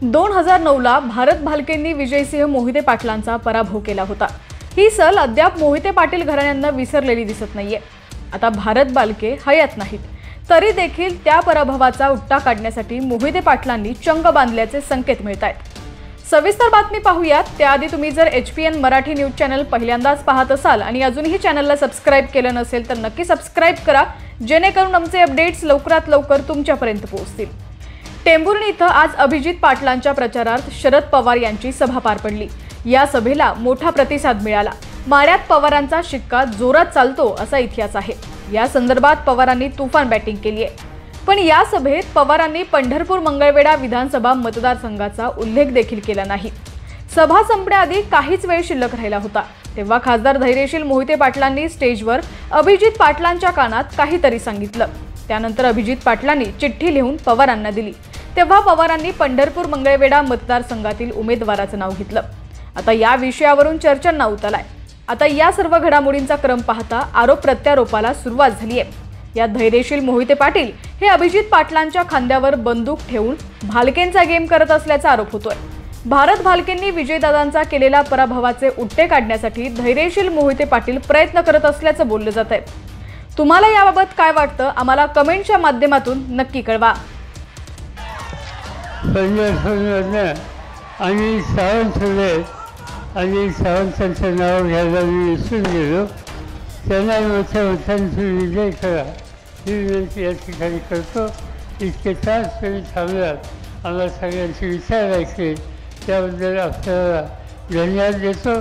2009ला भारत भालकेंनी विजयसिंह मोहिते पाटलांचा पराभव केला होता। ही सल अद्याप मोहिते पाटील घराण्यांना विसरलेली दिसत नाहीये। आता भारत भालके हयात नाहीत, तरी देखील त्या पराभवाचा उट्टा काढण्यासाठी मोहिते पाटलांनी चंग बांधल्याचे संकेत मिळतायत। सविस्तर बातमी पाहूयात। त्याआधी तुम्ही जर HPN मराठी न्यूज चॅनल पहिल्यांदाच पाहत असाल आणि अजूनही चॅनलला सबस्क्राइब केलं नसेल तर नक्की सबस्क्राइब करा, जेणेकरून आमचे अपडेट्स लवकरात लवकर तुमच्यापर्यंत पोहोचतील। टेंभुर्णी इथं आज अभिजित पाटलांच्या प्रचारार्थ शरद पवार यांची सभा पार पडली। या सभेला मोठा प्रतिसाद मिळाला। माड्यात पवारांचा शिक्का जोरात चालतो असा इतिहास आहे। या संदर्भात पवारांनी तुफान बॅटिंग केली आहे। पण या सभेत पवारांनी पंढरपूर मंगळवेढा विधानसभा मतदारसंघाचा उल्लेख देखील केला नाही। सभा संपण्याआधी काहीच वेळ शिल्लक राहिला होता, तेव्हा खासदार धैर्यशील मोहिते पाटलांनी स्टेजवर अभिजित पाटलांच्या कानात काहीतरी सांगितलं। त्यानंतर अभिजित पाटलांनी चिठ्ठी लिहून पवारांना दिली। तेव्हा पवारांनी पंढरपूर मंगळवेढा मतदारसंघातील उमेदवाराचं नाव घेतलं। आता या विषयावरून चर्चांना उत आलाय। आता या सर्व घडामोडींचा क्रम पाहता आरोप प्रत्यारोपाला सुरुवात झाली आहे। या धैर्यशील मोहिते पाटील हे अभिजित पाटलांच्या खांद्यावर बंदूक ठेवून भालकेंचा गेम करत असल्याचा आरोप होतोय। भारत भालकेंनी विजयदादांचा केलेला पराभवाचे उट्टे काढण्यासाठी धैर्यशील मोहिते पाटील प्रयत्न करत असल्याचं बोललं जात आहे। तुम्हाला याबाबत काय वाटतं आम्हाला कमेंटच्या माध्यमातून नक्की कळवा। आणि सावंतांचं नाव घ्यायला मी विसरून गेलो। त्यांना मोठ्या उत्साहाने विजय करा ही विनंती या ठिकाणी करतो। इतके तास तुम्ही थांबलात, आम्हाला सगळ्यांचे विचार ऐकले त्याबद्दल आपल्याला धन्यवाद देतो।